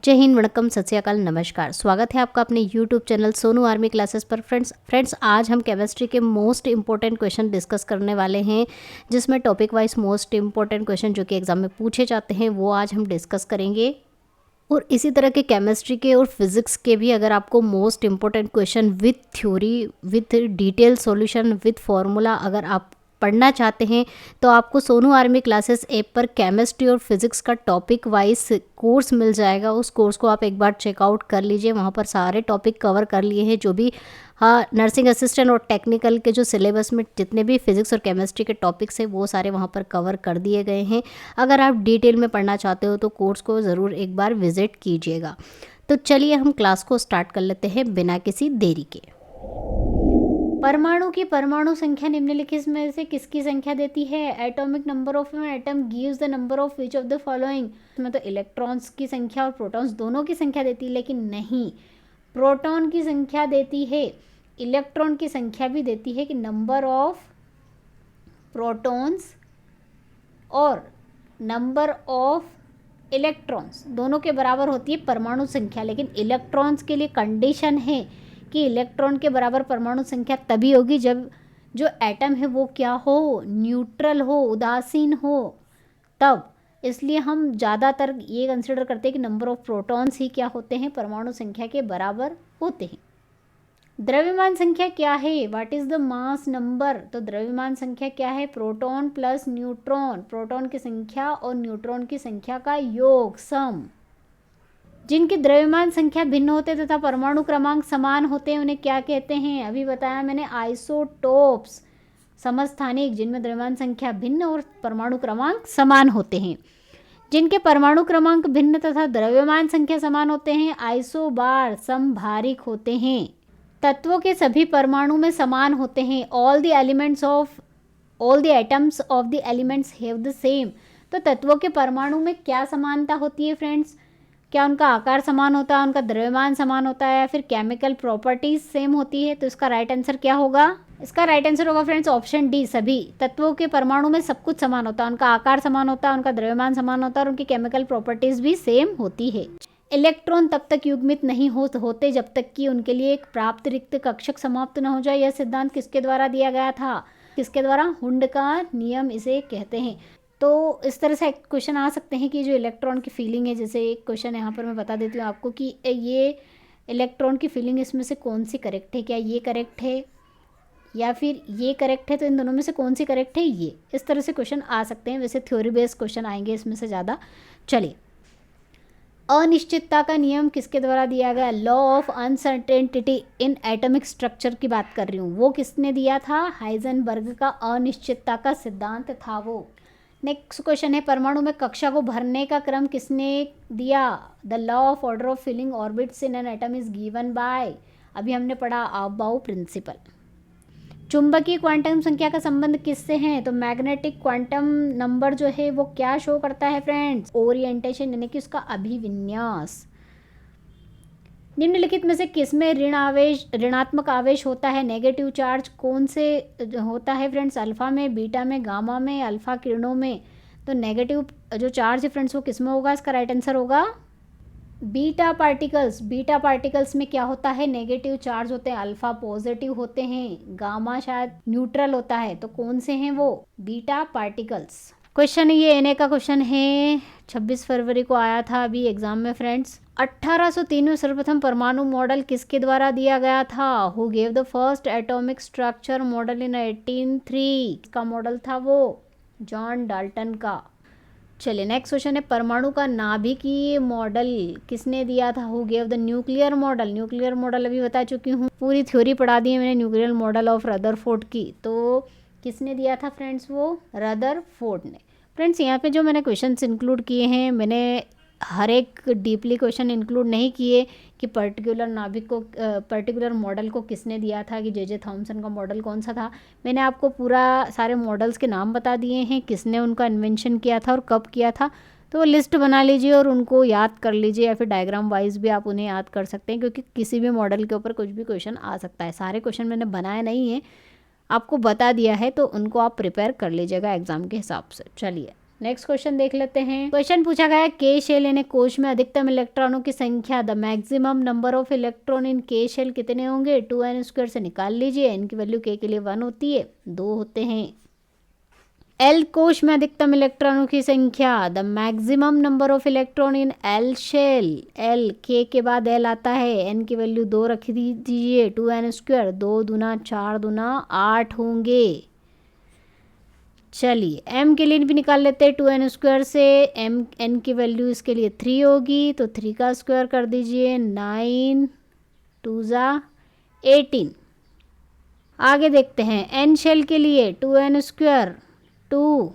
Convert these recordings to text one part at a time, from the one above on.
जय हिंद, वणक्कम, सत श्री अकाल, नमस्कार। स्वागत है आपका अपने YouTube channel Sonu army classes पर। फ्रेंड्स आज हम केमिस्ट्री के मोस्ट इंपॉर्टेंट क्वेश्चन डिस्कस करने वाले हैं, जिसमें topic wise most important question जो कि एग्जाम में पूछे जाते हैं वो आज हम डिस्कस करेंगे। और इसी तरह के केमिस्ट्री के और फिजिक्स के भी अगर आपको most important question with theory, with detail solution, with formula अगर आप पढ़ना चाहते हैं तो आपको सोनू आर्मी क्लासेस ऐप पर केमिस्ट्री और फिजिक्स का टॉपिक वाइज कोर्स मिल जाएगा। उस कोर्स को आप एक बार चेकआउट कर लीजिए। वहाँ पर सारे टॉपिक कवर कर लिए हैं, जो भी नर्सिंग असिस्टेंट और टेक्निकल के जो सिलेबस में जितने भी फिजिक्स और केमिस्ट्री के टॉपिक्स हैं वो सारे वहाँ पर कवर कर दिए गए हैं। अगर आप डिटेल में पढ़ना चाहते हो तो कोर्स को ज़रूर एक बार विजिट कीजिएगा। तो चलिए हम क्लास को स्टार्ट कर लेते हैं बिना किसी देरी के। परमाणु की परमाणु संख्या निम्नलिखित में से किसकी संख्या देती है? Atomic number of an atom gives the number of which of the following. इसमें तो इलेक्ट्रॉन्स की संख्या और प्रोटॉन्स दोनों की संख्या देती है, लेकिन नहीं, प्रोटॉन की संख्या देती है, इलेक्ट्रॉन की संख्या भी देती है कि नंबर ऑफ प्रोटॉन्स और नंबर ऑफ इलेक्ट्रॉन्स दोनों के बराबर होती है परमाणु संख्या। लेकिन इलेक्ट्रॉन्स के लिए कंडीशन है कि इलेक्ट्रॉन के बराबर परमाणु संख्या तभी होगी जब जो एटम है वो क्या हो, न्यूट्रल हो, उदासीन हो, तब। इसलिए हम ज़्यादातर ये कंसिडर करते हैं कि नंबर ऑफ प्रोटॉन्स ही क्या होते हैं, परमाणु संख्या के बराबर होते हैं। द्रव्यमान संख्या क्या है? What is the mass number? तो द्रव्यमान संख्या क्या है? प्रोटॉन प्लस न्यूट्रॉन, प्रोटॉन की संख्या और न्यूट्रॉन की संख्या का योग, सम। जिनके द्रव्यमान संख्या भिन्न होते तथा परमाणु क्रमांक समान होते हैं उन्हें क्या कहते हैं? अभी बताया मैंने, आइसोटोप्स। समस्थानिक, जिनमें द्रव्यमान संख्या भिन्न और परमाणु क्रमांक समान होते हैं। जिनके परमाणु क्रमांक भिन्न तथा द्रव्यमान संख्या समान होते हैं, आइसोबार, समभारिक होते हैं। तत्वों के सभी परमाणु में समान होते हैं। All the atoms of the elements have the same. तो तत्वों के परमाणु में क्या समानता होती है फ्रेंड्स? क्या उनका आकार समान होता है, उनका द्रव्यमान समान होता है, या फिर केमिकल प्रॉपर्टीज सेम होती है? तो इसका राइट आंसर क्या होगा? इसका राइट आंसर होगा फ्रेंड्स ऑप्शन डी, सभी तत्वों के परमाणु में सब कुछ समान होता है, उनका आकार समान होता है, उनका द्रव्यमान समान होता है और उनकी केमिकल प्रॉपर्टीज भी सेम होती है। इलेक्ट्रॉन तब तक युग्मित नहीं होते जब तक कि उनके लिए एक प्राप्त रिक्त कक्षक समाप्त न हो जाए। यह सिद्धांत किसके द्वारा दिया गया था? किसके द्वारा? हुंड का नियम इसे कहते हैं। तो इस तरह से क्वेश्चन आ सकते हैं कि जो इलेक्ट्रॉन की फीलिंग है, जैसे एक क्वेश्चन यहाँ पर मैं बता देती हूँ आपको कि ये इलेक्ट्रॉन की फीलिंग इसमें से कौन सी करेक्ट है, क्या ये करेक्ट है या फिर ये करेक्ट है, तो इन दोनों में से कौन सी करेक्ट है, ये। इस तरह से क्वेश्चन आ सकते हैं। वैसे थ्योरी बेस्ड क्वेश्चन आएंगे इसमें से ज़्यादा। चलिए, अनिश्चितता का नियम किसके द्वारा दिया गया? Law of uncertainty in atomic structure की बात कर रही हूँ। वो किसने दिया था? हाइजेनबर्ग का अनिश्चितता का सिद्धांत था वो। नेक्स्ट क्वेश्चन है, परमाणु में कक्षा को भरने का क्रम किसने दिया? The law of order of filling orbits in an atom is given by, अभी हमने पढ़ा, अबाउ प्रिंसिपल। चुंबकीय क्वांटम संख्या का संबंध किससे है? तो मैग्नेटिक क्वांटम नंबर जो है वो क्या शो करता है फ्रेंड्स? ओरिएंटेशन, यानी कि उसका अभिविन्यास। निम्नलिखित में से किसमें ऋणात्मक आवेश होता है? नेगेटिव चार्ज कौन से होता है फ्रेंड्स? अल्फा में, बीटा में, गामा में, अल्फा किरणों में। तो नेगेटिव जो चार्ज है फ्रेंड्स वो किसमें होगा? इसका राइट आंसर होगा बीटा पार्टिकल्स। बीटा पार्टिकल्स में क्या होता है? नेगेटिव चार्ज होते हैं। अल्फा पॉजिटिव होते हैं, गामा शायद न्यूट्रल होता है। तो कौन से हैं वो? Beta particles. क्वेश्चन ये एनए का क्वेश्चन है, 26 फरवरी को आया था अभी एग्जाम में फ्रेंड्स। 1803 में सर्वप्रथम परमाणु मॉडल किसके द्वारा दिया गया था? Who gave the first atomic structure model in 1803? का मॉडल था वो जॉन डाल्टन का। चलिए नेक्स्ट क्वेश्चन है, परमाणु का नाभिकीय मॉडल किसने दिया था? Who gave the nuclear model? Nuclear model अभी बता चुकी हूँ, पूरी थ्योरी पढ़ा दी है मैंने न्यूक्लियर मॉडल ऑफ रदरफोर्ड की। तो किसने दिया था फ्रेंड्स? वो रदरफोर्ड ने। फ्रेंड्स यहाँ पे जो मैंने क्वेश्चंस इंक्लूड किए हैं, मैंने हर एक डीपली क्वेश्चन इंक्लूड नहीं किए कि पर्टिकुलर नाभिक को, पर्टिकुलर मॉडल को किसने दिया था, कि जे थॉमसन का मॉडल कौन सा था। मैंने आपको पूरा सारे मॉडल्स के नाम बता दिए हैं, किसने उनका इन्वेंशन किया था और कब किया था। तो लिस्ट बना लीजिए और उनको याद कर लीजिए, या फिर डायग्राम वाइज भी आप उन्हें याद कर सकते हैं, क्योंकि किसी भी मॉडल के ऊपर कुछ भी क्वेश्चन आ सकता है। सारे क्वेश्चन मैंने बनाए नहीं हैं, आपको बता दिया है, तो उनको आप प्रिपेयर कर लीजिएगा एग्जाम के हिसाब से। चलिए नेक्स्ट क्वेश्चन देख लेते हैं। क्वेश्चन पूछा गया है के शेल यानी कोश में अधिकतम इलेक्ट्रॉनों की संख्या, the maximum number of electron इन के शेल कितने होंगे, 2n² से निकाल लीजिए। n की वैल्यू के लिए 1 होती है, 2 होते हैं। एल कोश में अधिकतम इलेक्ट्रॉनों की संख्या, the maximum number of electron in L shell, L के बाद एल आता है, एन की वैल्यू 2 रख दीजिए, 2n², 2 दूना 4 दूना 8 होंगे। चलिए m के लिए भी निकाल लेते हैं, 2n² से m n की वैल्यू इसके लिए 3 होगी, तो 3 का स्क्वायर कर दीजिए, 9 2 ज़ा 18। आगे देखते हैं n शेल के लिए, 2n², 2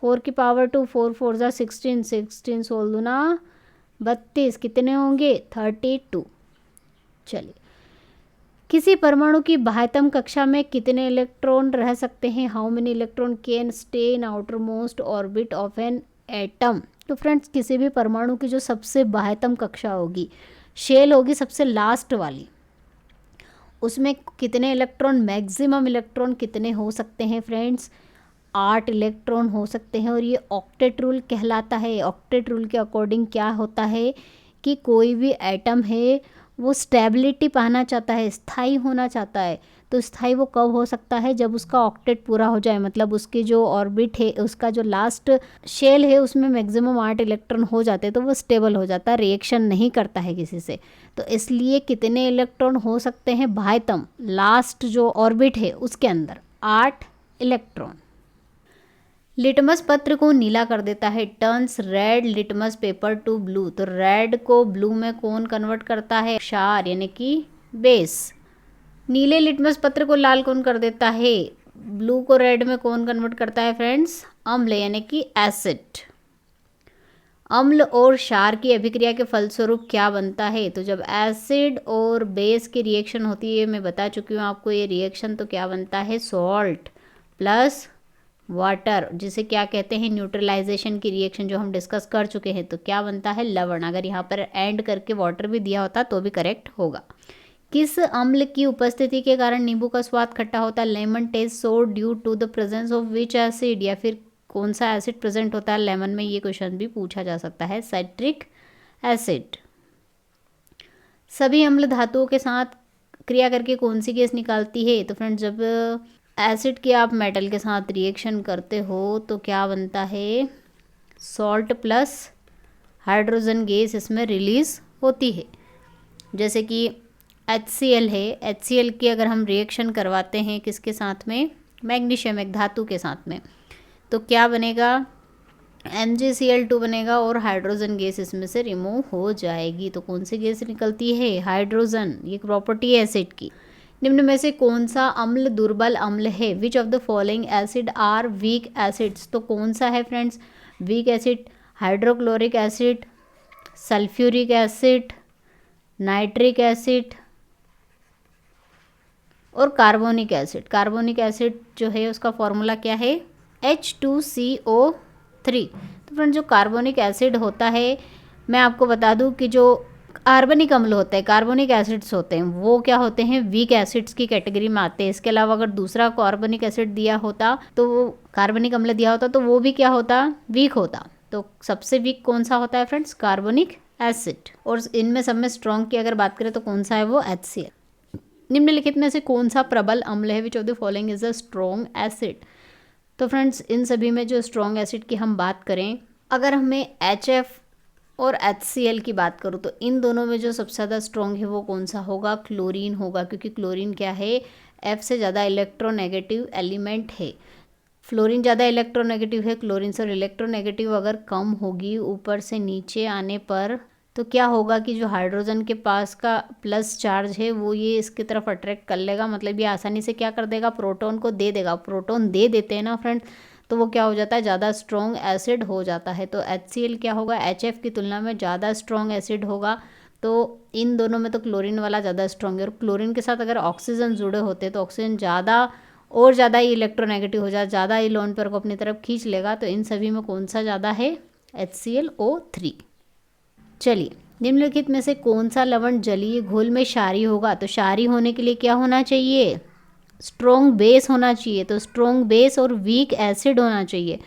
4 की पावर 2, 4 4 ज़ा 16, 16 16 दूना 32, कितने होंगे 32। चलिए किसी परमाणु की बाह्यतम कक्षा में कितने इलेक्ट्रॉन रह सकते हैं, how many electron can stay in outer most orbit of an atom. तो फ्रेंड्स किसी भी परमाणु की जो सबसे बाह्यतम कक्षा होगी, शेल होगी सबसे लास्ट वाली, उसमें कितने इलेक्ट्रॉन, मैक्सिमम इलेक्ट्रॉन कितने हो सकते हैं फ्रेंड्स, 8 इलेक्ट्रॉन हो सकते हैं। और ये ऑक्टेट रूल कहलाता है। ऑक्टेट रूल के अकॉर्डिंग क्या होता है कि कोई भी एटम है वो स्टेबिलिटी पाना चाहता है, स्थायी होना चाहता है, तो स्थायी वो कब हो सकता है, जब उसका ऑक्टेट पूरा हो जाए, मतलब उसकी जो ऑर्बिट है, उसका जो लास्ट शेल है उसमें मैक्सिमम 8 इलेक्ट्रॉन हो जाते हैं, तो वो स्टेबल हो जाता है, रिएक्शन नहीं करता है किसी से। तो इसलिए कितने इलेक्ट्रॉन हो सकते हैं बाह्यतम लास्ट जो ऑर्बिट है उसके अंदर, 8 इलेक्ट्रॉन। लिटमस पत्र को नीला कर देता है, turns red litmus paper two blue. तो रेड को ब्लू में कौन कन्वर्ट करता है, क्षार यानी कि बेस। नीले लिटमस पत्र को लाल कौन कर देता है, ब्लू को रेड में कौन कन्वर्ट करता है फ्रेंड्स, अम्ल यानी कि एसिड। अम्ल और क्षार की अभिक्रिया के फलस्वरूप क्या बनता है, तो जब एसिड और बेस की रिएक्शन होती है, मैं बता चुकी हूँ आपको ये रिएक्शन, तो क्या बनता है, सॉल्ट प्लस वाटर, जिसे क्या कहते हैं, न्यूट्रलाइजेशन की रिएक्शन जो हम डिस्कस कर चुके हैं, तो क्या बनता है, लवण। अगर यहाँ पर एंड करके वाटर भी दिया होता तो भी करेक्ट होगा। किस अम्ल की उपस्थिति के कारण नींबू का स्वाद खट्टा होता है, lemon taste so due to the presence of which acid, या फिर कौन सा एसिड प्रेजेंट होता है लेमन में, ये क्वेश्चन भी पूछा जा सकता है, साइट्रिक एसिड। सभी अम्ल धातुओं के साथ क्रिया करके कौन सी गैस निकालती है, तो फ्रेंड्स जब एसिड के आप मेटल के साथ रिएक्शन करते हो तो क्या बनता है, सॉल्ट प्लस हाइड्रोजन गैस इसमें रिलीज होती है। जैसे कि HCl है, HCl की अगर हम रिएक्शन करवाते हैं किसके साथ में, मैग्नीशियम एक धातु के साथ में, तो क्या बनेगा, MgCl2 बनेगा और हाइड्रोजन गैस इसमें से रिमूव हो जाएगी। तो कौन सी गैस निकलती है, हाइड्रोजन, ये प्रॉपर्टी है एसिड की। निम्न में से कौन सा अम्ल दुर्बल अम्ल है, which of the following acid are weak acids. तो कौन सा है friends weak acid, hydrochloric acid, sulphuric acid, nitric acid और कार्बोनिक एसिड। कार्बोनिक एसिड जो है उसका फॉर्मूला क्या है, H2CO3। तो फ्रेंड्स जो कार्बोनिक एसिड होता है, मैं आपको बता दूं कि जो कार्बनिक अम्ल होते हैं, कार्बोनिक एसिड्स होते हैं, वो क्या होते हैं, वीक एसिड्स की कैटेगरी में आते हैं। इसके अलावा अगर दूसरा कार्बनिक एसिड दिया होता, तो वो कार्बनिक अम्ल दिया होता, तो वो भी क्या होता, वीक होता। तो सबसे वीक कौन सा होता है फ्रेंड्स, कार्बनिक एसिड। और इनमें सब में स्ट्रॉन्ग की अगर बात करें तो कौन सा है वो, HCl। निम्नलिखित में से कौन सा प्रबल अम्ल है, which of the following is a strong acid. तो फ्रेंड्स इन सभी में जो स्ट्रॉन्ग एसिड की हम बात करें, अगर हमें HF और HCl की बात करूँ तो इन दोनों में जो सबसे ज़्यादा स्ट्रॉन्ग है वो कौन सा होगा, क्लोरीन होगा, क्योंकि क्लोरीन क्या है, F से ज़्यादा इलेक्ट्रोनेगेटिव एलिमेंट है। फ्लोरीन ज़्यादा इलेक्ट्रोनेगेटिव है क्लोरीन से, और इलेक्ट्रोनेगेटिव अगर कम होगी ऊपर से नीचे आने पर, तो क्या होगा कि जो हाइड्रोजन के पास का प्लस चार्ज है वो ये इसकी तरफ अट्रैक्ट कर लेगा, मतलब ये आसानी से क्या कर देगा, प्रोटॉन को दे देगा। प्रोटॉन दे देते हैं ना फ्रेंड, तो वो क्या हो जाता है, ज़्यादा स्ट्रॉन्ग एसिड हो जाता है। तो HCl क्या होगा, HF की तुलना में ज़्यादा स्ट्रॉन्ग एसिड होगा। तो इन दोनों में तो क्लोरीन वाला ज़्यादा स्ट्रॉन्ग है, और क्लोरीन के साथ अगर ऑक्सीजन जुड़े होते तो ऑक्सीजन ज़्यादा और ज़्यादा ही इलेक्ट्रोनेगेटिव हो जाए, ज़्यादा ही लोन पेयर को अपनी तरफ खींच लेगा। तो इन सभी में कौन सा ज़्यादा है, HClO3। चलिए निम्नलिखित में से कौन सा लवण जलीय घोल में क्षारीय होगा। तो क्षारीय होने के लिए क्या होना चाहिए, स्ट्रॉन्ग बेस होना चाहिए। तो स्ट्रॉन्ग बेस और वीक एसिड होना चाहिए।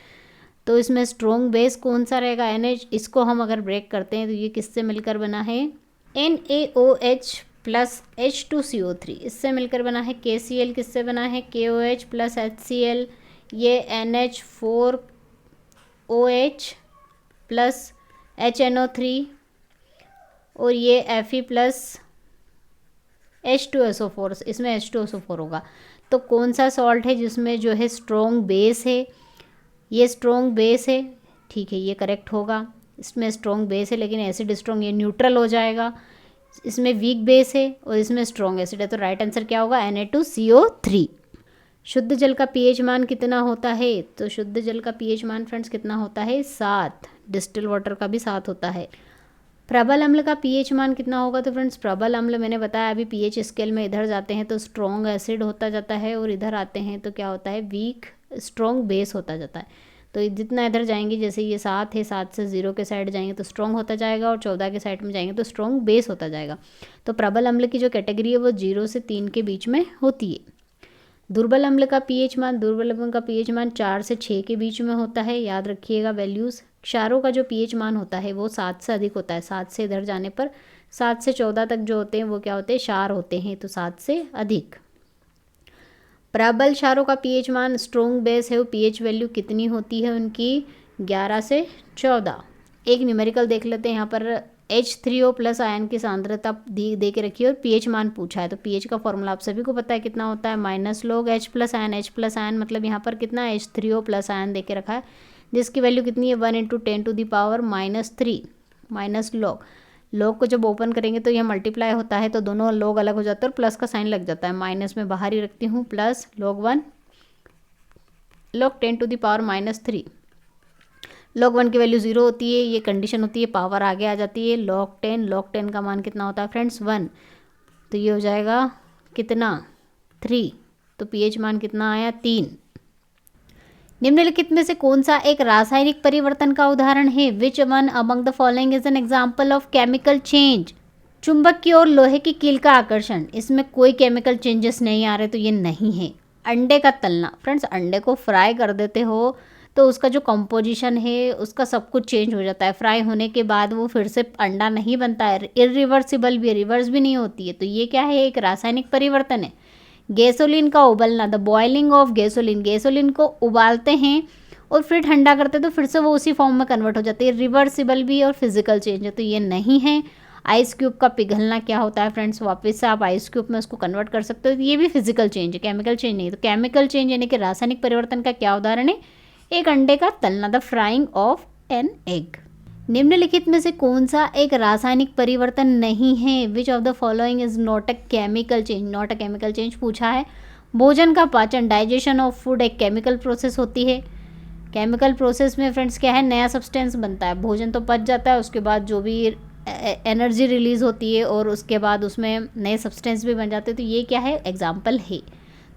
तो इसमें स्ट्रॉन्ग बेस कौन सा रहेगा, NH। इसको हम अगर ब्रेक करते हैं तो ये किससे मिलकर बना है, NaOH प्लस H2CO3, इससे मिलकर बना है। KCl किससे बना है, KOH प्लस HCl, ये NH4OH प्लस HNO3 और ये Fe प्लस H2SO4, इसमें H2SO4 होगा। तो कौन सा सॉल्ट है जिसमें जो है स्ट्रॉन्ग बेस है, ये स्ट्रॉन्ग बेस है, ठीक है, ये करेक्ट होगा। इसमें स्ट्रॉन्ग बेस है लेकिन एसिड स्ट्रॉन्ग, ये न्यूट्रल हो जाएगा। इसमें वीक बेस है और इसमें स्ट्रॉन्ग एसिड है, तो राइट आंसर क्या होगा, Na2CO3। शुद्ध जल का पीएच मान कितना होता है, तो शुद्ध जल का पीएच मान फ्रेंड्स कितना होता है, 7। डिस्टिल वाटर का भी 7 होता है। प्रबल अम्ल का पीएच मान कितना होगा, तो फ्रेंड्स प्रबल अम्ल मैंने बताया अभी पीएच स्केल में इधर जाते हैं तो स्ट्रॉन्ग एसिड होता जाता है और इधर आते हैं तो क्या होता है, वीक स्ट्रॉन्ग बेस होता जाता है। तो जितना इधर जाएंगे, जैसे ये 7 है, 7 से 0 के साइड जाएंगे तो स्ट्रॉन्ग होता जाएगा और 14 के साइड में जाएंगे तो स्ट्रॉन्ग बेस होता जाएगा। तो प्रबल अम्ल की जो कैटेगरी है वो 0 से 3 के बीच में होती है। दुर्बल अम्ल का पीएच मान, दुर्बल अम्ल का पीएच मान 4 से 6 के बीच में होता है, याद रखिएगा वैल्यूज़। क्षारों का जो पीएच मान होता है वो 7 से अधिक होता है, 7 से इधर जाने पर 7 से 14 तक जो होते हैं वो क्या होते हैं, क्षार होते हैं, तो 7 से अधिक। प्रबल क्षारों का पीएच मान, स्ट्रॉन्ग बेस है वो पीएच वैल्यू कितनी होती है उनकी, 11 से 14। एक न्यूमेरिकल देख लेते हैं, यहाँ पर H3O प्लस आयन की सांद्रता दे के रखी है और पीएच मान पूछा है। तो पीएच का फॉर्मूला आप सभी को पता है कितना होता है, -log H plus ion, H plus ion मतलब यहाँ पर कितना H3O प्लस आयन दे के रखा है, जिसकी वैल्यू कितनी है 1 × 10⁻³ माइनस लॉग। लॉग को जब ओपन करेंगे तो यह मल्टीप्लाई होता है तो दोनों लॉग अलग हो जाते हैं और प्लस का साइन लग जाता है, माइनस में बाहर ही रखती हूँ, प्लस log 10⁻³ log 1 की वैल्यू 0 होती है, ये कंडीशन होती है, पावर आगे आ जाती है। log 10 का मान कितना होता है फ्रेंड्स, 1, तो ये हो जाएगा कितना 3, तो पीएच मान कितना आया 3। निम्नलिखित में से कौन सा एक रासायनिक परिवर्तन का उदाहरण है, which one among the following is an example of chemical change. चुंबक की ओर लोहे की कील का आकर्षण, इसमें कोई केमिकल चेंजेस नहीं आ रहे तो ये नहीं है। अंडे का तलना, फ्रेंड्स अंडे को फ्राई कर देते हो तो उसका जो कंपोजिशन है उसका सब कुछ चेंज हो जाता है, फ्राई होने के बाद वो फिर से अंडा नहीं बनता है, इरिवर्सिबल भी, रिवर्स भी नहीं होती है, तो ये क्या है, एक रासायनिक परिवर्तन है। गैसोलीन का उबलना, the boiling of gasoline, gasoline को उबालते हैं और फिर ठंडा करते हैं तो फिर से वो उसी फॉर्म में कन्वर्ट हो जाती है, रिवर्सिबल भी और फिजिकल चेंज है, तो ये नहीं है। आइस क्यूब का पिघलना क्या होता है फ्रेंड्स, वापस से आप आइस क्यूब में उसको कन्वर्ट कर सकते हो, तो ये भी फिजिकल चेंज है, केमिकल चेंज नहीं है। तो केमिकल चेंज यानी कि रासायनिक परिवर्तन का क्या उदाहरण है, एक अंडे का तलना, the frying of an egg. निम्नलिखित में से कौन सा एक रासायनिक परिवर्तन नहीं है, which of the following is not a chemical change, not a chemical change पूछा है। भोजन का पाचन, डाइजेशन ऑफ फूड एक केमिकल प्रोसेस होती है। केमिकल प्रोसेस में फ्रेंड्स क्या है, नया सब्सटेंस बनता है, भोजन तो पच जाता है, उसके बाद जो भी एनर्जी रिलीज होती है और उसके बाद उसमें नए सब्सटेंस भी बन जाते हैं, तो ये क्या है, एग्जाम्पल है।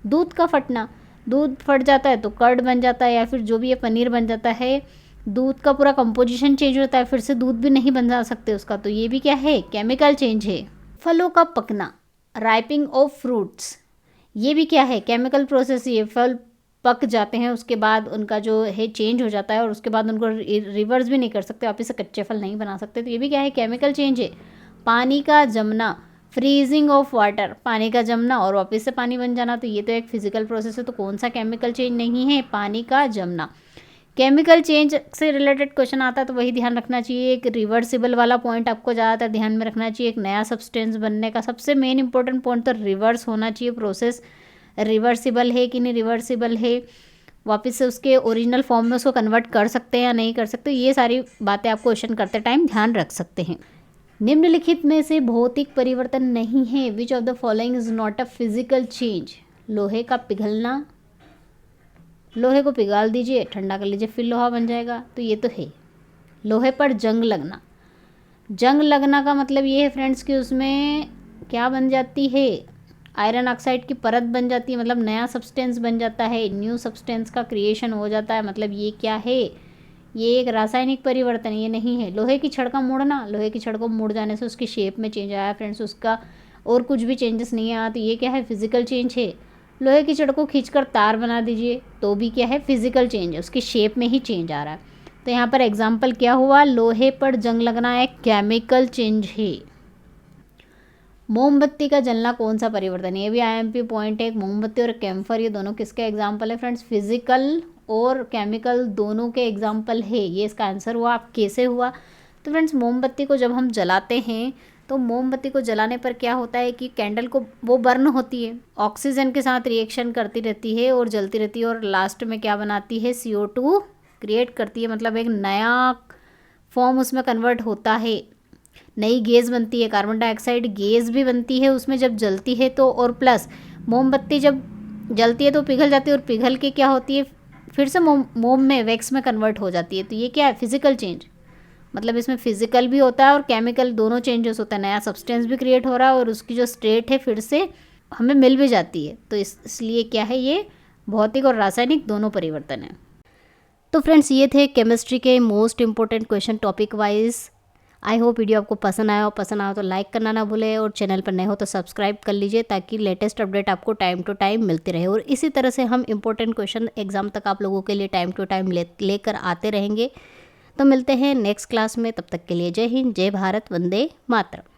दूध का फटना, दूध फट जाता है तो कर्ड बन जाता है या फिर जो भी ये पनीर बन जाता है, दूध का पूरा कंपोजिशन चेंज होता है, फिर से दूध भी नहीं बना सकते उसका, तो ये भी क्या है, केमिकल चेंज है। फलों का पकना, राइपिंग ऑफ फ्रूट्स, ये भी क्या है, केमिकल प्रोसेस, ये फल पक जाते हैं उसके बाद उनका जो है चेंज हो जाता है और उसके बाद उनको रिवर्स भी नहीं कर सकते, वापस से कच्चे फल नहीं बना सकते, तो ये भी क्या है, केमिकल चेंज है। पानी का जमना, फ्रीजिंग ऑफ वाटर, पानी का जमना और वापस से पानी बन जाना, तो ये तो एक फिजिकल प्रोसेस है, तो कौन सा केमिकल चेंज नहीं है, पानी का जमना। केमिकल चेंज से रिलेटेड क्वेश्चन आता है तो वही ध्यान रखना चाहिए, एक रिवर्सिबल वाला पॉइंट आपको ज़्यादातर ध्यान में रखना चाहिए, एक नया सब्सटेंस बनने का सबसे मेन इंपॉर्टेंट पॉइंट तो रिवर्स होना चाहिए, प्रोसेस रिवर्सिबल है कि नहीं रिवर्सिबल है, वापस से उसके ओरिजिनल फॉर्म में उसको कन्वर्ट कर सकते हैं या नहीं कर सकते, ये सारी बातें आप क्वेश्चन करते टाइम ध्यान रख सकते हैं। निम्नलिखित में से भौतिक परिवर्तन नहीं है, which of the following is not a physical change. लोहे का पिघलना, लोहे को पिघाल दीजिए, ठंडा कर लीजिए, फिर लोहा बन जाएगा, तो ये तो है। लोहे पर जंग लगना, जंग लगना का मतलब ये है फ्रेंड्स कि उसमें क्या बन जाती है, आयरन ऑक्साइड की परत बन जाती है, मतलब नया सब्सटेंस बन जाता है, न्यू सब्सटेंस का क्रिएशन हो जाता है, मतलब ये क्या है, ये एक रासायनिक परिवर्तन, ये नहीं है। लोहे की छड़ का मुड़ना, लोहे की छड़ को मुड़ जाने से उसकी शेप में चेंज आया फ्रेंड्स, उसका और कुछ भी चेंजेस नहीं आया, तो ये क्या है, फिजिकल चेंज है। लोहे की छड़ को खींचकर तार बना दीजिए, तो भी क्या है, फिजिकल चेंज है, उसकी शेप में ही चेंज आ रहा है। तो यहाँ पर एग्जाम्पल क्या हुआ, लोहे पर जंग लगना एक केमिकल चेंज है। मोमबत्ती का जलना कौन सा परिवर्तन है, ये भी आईएमपी पॉइंट है। मोमबत्ती और कैम्फर ये दोनों किसके एग्जाम्पल है फ्रेंड्स, फिजिकल और केमिकल दोनों के एग्जाम्पल है। ये इसका आंसर हुआ। आप कैसे हुआ, तो फ्रेंड्स मोमबत्ती को जब हम जलाते हैं तो मोमबत्ती को जलाने पर क्या होता है कि कैंडल को वो बर्न होती है, ऑक्सीजन के साथ रिएक्शन करती रहती है और जलती रहती है, और लास्ट में क्या बनाती है, CO2 क्रिएट करती है, मतलब एक नया फॉर्म उसमें कन्वर्ट होता है, नई गैस बनती है, कार्बन डाइऑक्साइड गैस भी बनती है उसमें जब जलती है तो। और प्लस मोमबत्ती जब जलती है तो पिघल जाती है, और पिघल के क्या होती है, फिर से मोम में वैक्स में कन्वर्ट हो जाती है। तो ये क्या है, फिजिकल चेंज, मतलब इसमें फिजिकल भी होता है और केमिकल दोनों चेंजेस होता है, नया सब्सटेंस भी क्रिएट हो रहा है और उसकी जो स्टेट है फिर से हमें मिल भी जाती है। तो इसलिए क्या है, ये भौतिक और रासायनिक दोनों परिवर्तन है। तो फ्रेंड्स ये थे केमिस्ट्री के most important question topic wise. I hope video आपको पसंद आया हो, पसंद आया तो लाइक करना ना भूले, और चैनल पर नए हो तो सब्सक्राइब कर लीजिए ताकि लेटेस्ट अपडेट आपको टाइम टू टाइम मिलती रहे। और इसी तरह से हम इंपॉर्टेंट क्वेश्चन एग्जाम तक आप लोगों के लिए टाइम टू टाइम लेकर आते रहेंगे। तो मिलते हैं नेक्स्ट क्लास में, तब तक के लिए जय हिंद, जय भारत, वंदे मातरम।